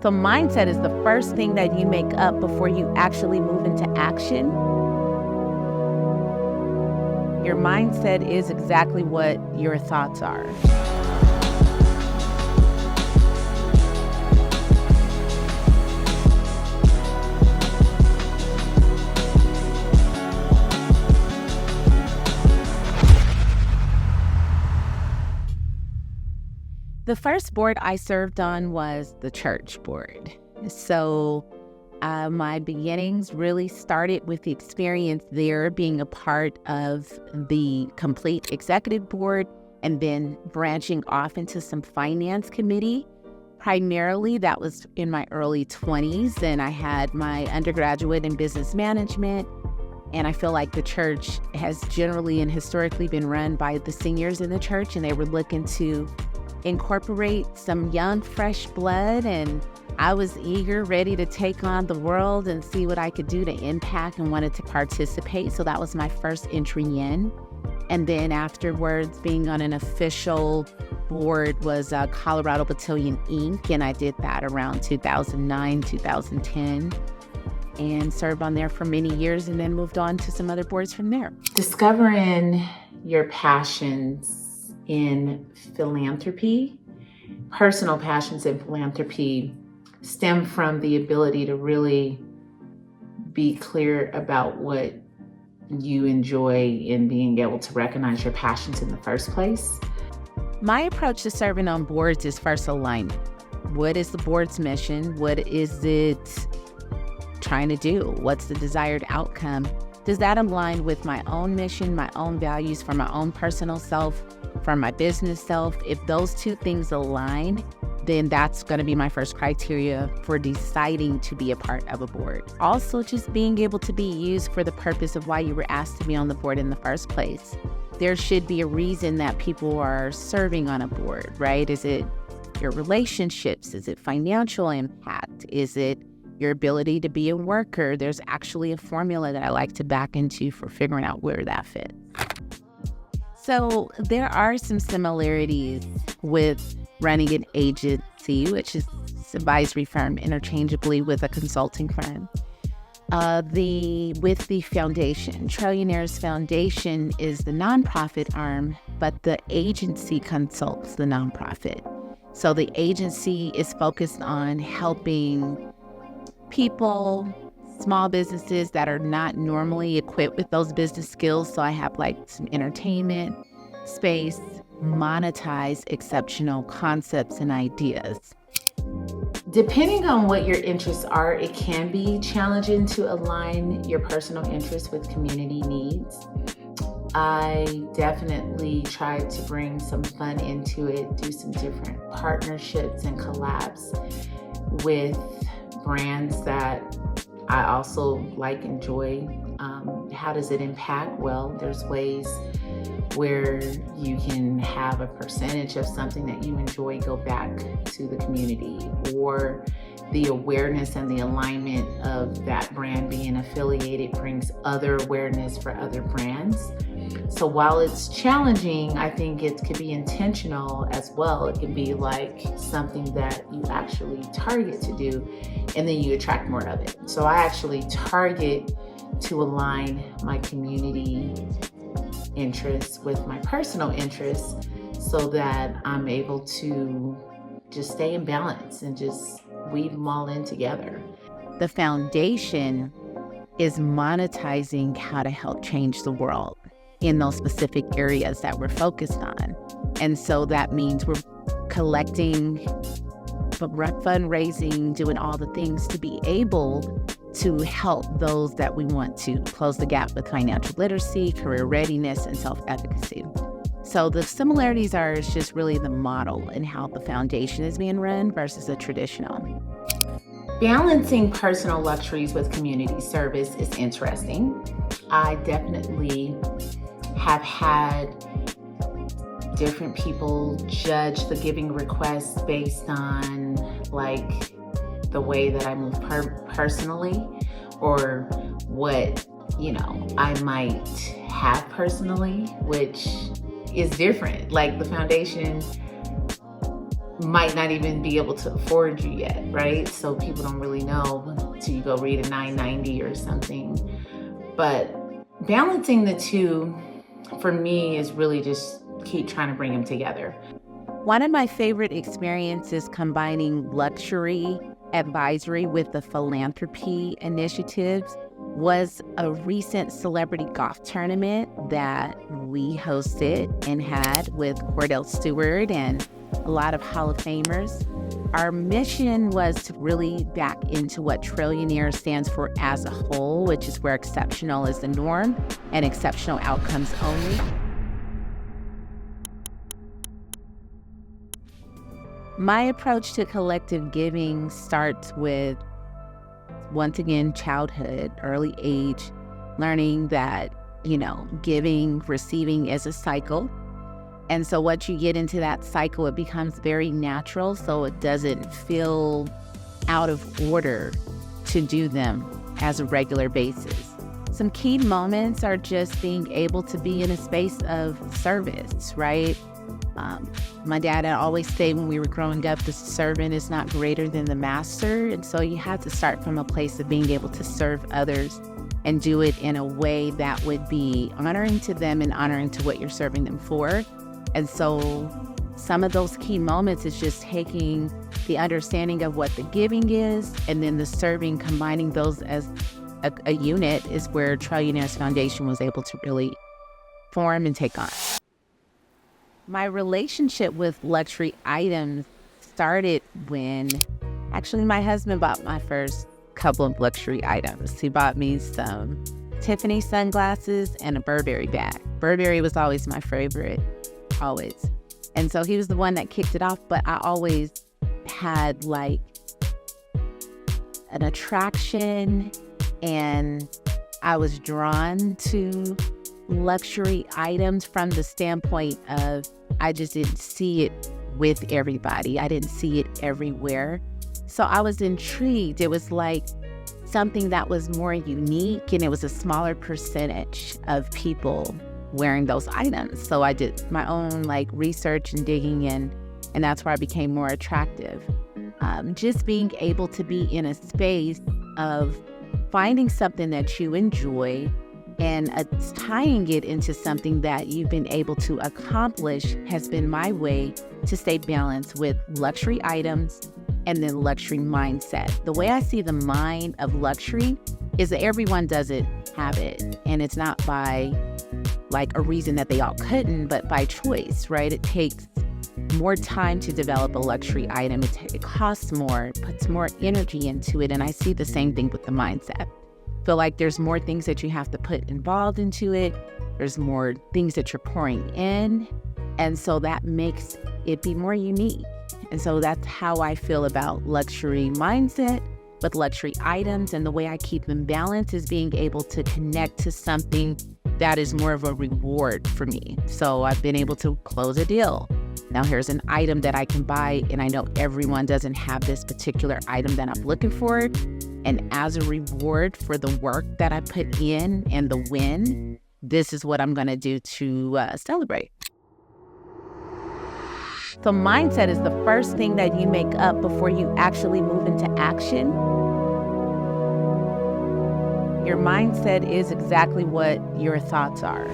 So mindset is the first thing that you make up before you actually move into action. Your mindset is exactly what your thoughts are. The first board I served on was the church board. So my beginnings really started with the experience there, being a part of the complete executive board and then branching off into some finance committee. Primarily, that was in my early 20s, and I had my undergraduate in business management. And I feel like the church has generally and historically been run by the seniors in the church, and they were looking to incorporate some young, fresh blood, and I was eager, ready to take on the world and see what I could do to impact and wanted to participate. So that was my first entry in. And then afterwards, being on an official board was Colorado Battalion, Inc., and I did that around 2009, 2010, and served on there for many years and then moved on to some other boards from there. Discovering your passions in philanthropy, personal passions in philanthropy stem from the ability to really be clear about what you enjoy in being able to recognize your passions in the first place. My approach to serving on boards is first alignment. What is the board's mission? What is it trying to do? What's the desired outcome? Does that align with my own mission, my own values for my own personal self, for my business self? If those two things align, then that's going to be my first criteria for deciding to be a part of a board. Also, just being able to be used for the purpose of why you were asked to be on the board in the first place. There should be a reason that people are serving on a board, right? Is it your relationships? Is it financial impact? Is it your ability to be a worker? There's actually a formula that I like to back into for figuring out where that fits. So there are some similarities with running an agency, which is advisory firm interchangeably with a consulting firm. With the foundation, Trillionaires Foundation is the nonprofit arm, but the agency consults the nonprofit. So the agency is focused on helping people, small businesses that are not normally equipped with those business skills. So I have like some entertainment space, monetize exceptional concepts and ideas. Depending on what your interests are, it can be challenging to align your personal interests with community needs. I definitely tried to bring some fun into it, do some different partnerships and collabs with brands that I also enjoy. How does it impact? Well, there's ways where you can have a percentage of something that you enjoy go back to the community, or the awareness and the alignment of that brand being affiliated brings other awareness for other brands. So while it's challenging, I think it could be intentional as well. It can be like something that you actually target to do, and then you attract more of it. So I actually target to align my community interests with my personal interests so that I'm able to just stay in balance and just weave them all in together. The foundation is monetizing how to help change the world in those specific areas that we're focused on. And so that means we're collecting, fundraising, doing all the things to be able to help those that we want to close the gap with financial literacy, career readiness, and self-efficacy. So the similarities are just really the model and how the foundation is being run versus a traditional. Balancing personal luxuries with community service is interesting. I definitely have had different people judge the giving requests based on the way that I move personally, or what I might have personally, which is different. Like the foundation might not even be able to afford you yet, right? So people don't really know until you go read a $9.90 or something. But balancing the two for me is really just keep trying to bring them together. One of my favorite experiences combining luxury advisory with the philanthropy initiatives was a recent celebrity golf tournament that we hosted and had with Cordell Stewart and a lot of Hall of Famers. Our mission was to really back into what Trillionaires stands for as a whole, which is where exceptional is the norm and exceptional outcomes only. My approach to collective giving starts with, once again, childhood, early age, learning that, giving, receiving is a cycle. And so once you get into that cycle, it becomes very natural, so it doesn't feel out of order to do them as a regular basis. Some key moments are just being able to be in a space of service, right? My dad had always said when we were growing up, the servant is not greater than the master. And so you had to start from a place of being able to serve others and do it in a way that would be honoring to them and honoring to what you're serving them for. And so some of those key moments is just taking the understanding of what the giving is and then the serving, combining those as a unit is where Trillionaires Foundation was able to really form and take on. My relationship with luxury items started when actually my husband bought my first couple of luxury items. He bought me some Tiffany sunglasses and a Burberry bag. Burberry was always my favorite, always. And so he was the one that kicked it off, but I always had like an attraction and I was drawn to luxury items from the standpoint of I just didn't see it with everybody. I didn't see it everywhere. So I was intrigued. It was like something that was more unique and it was a smaller percentage of people wearing those items. So I did my own research and digging in, and that's where I became more attractive. Just being able to be in a space of finding something that you enjoy and tying it into something that you've been able to accomplish has been my way to stay balanced with luxury items and then luxury mindset. The way I see the mind of luxury is that everyone doesn't have it. And it's not by a reason that they all couldn't, but by choice, right? It takes more time to develop a luxury item. It costs more, puts more energy into it. And I see the same thing with the mindset. Feel like there's more things that you have to put involved into it. There's more things that you're pouring in. And so that makes it be more unique. And so that's how I feel about luxury mindset with luxury items. And the way I keep them balanced is being able to connect to something that is more of a reward for me. So I've been able to close a deal. Now here's an item that I can buy, and I know everyone doesn't have this particular item that I'm looking for. And as a reward for the work that I put in and the win, this is what I'm going to do to celebrate. So mindset is the first thing that you make up before you actually move into action. Your mindset is exactly what your thoughts are.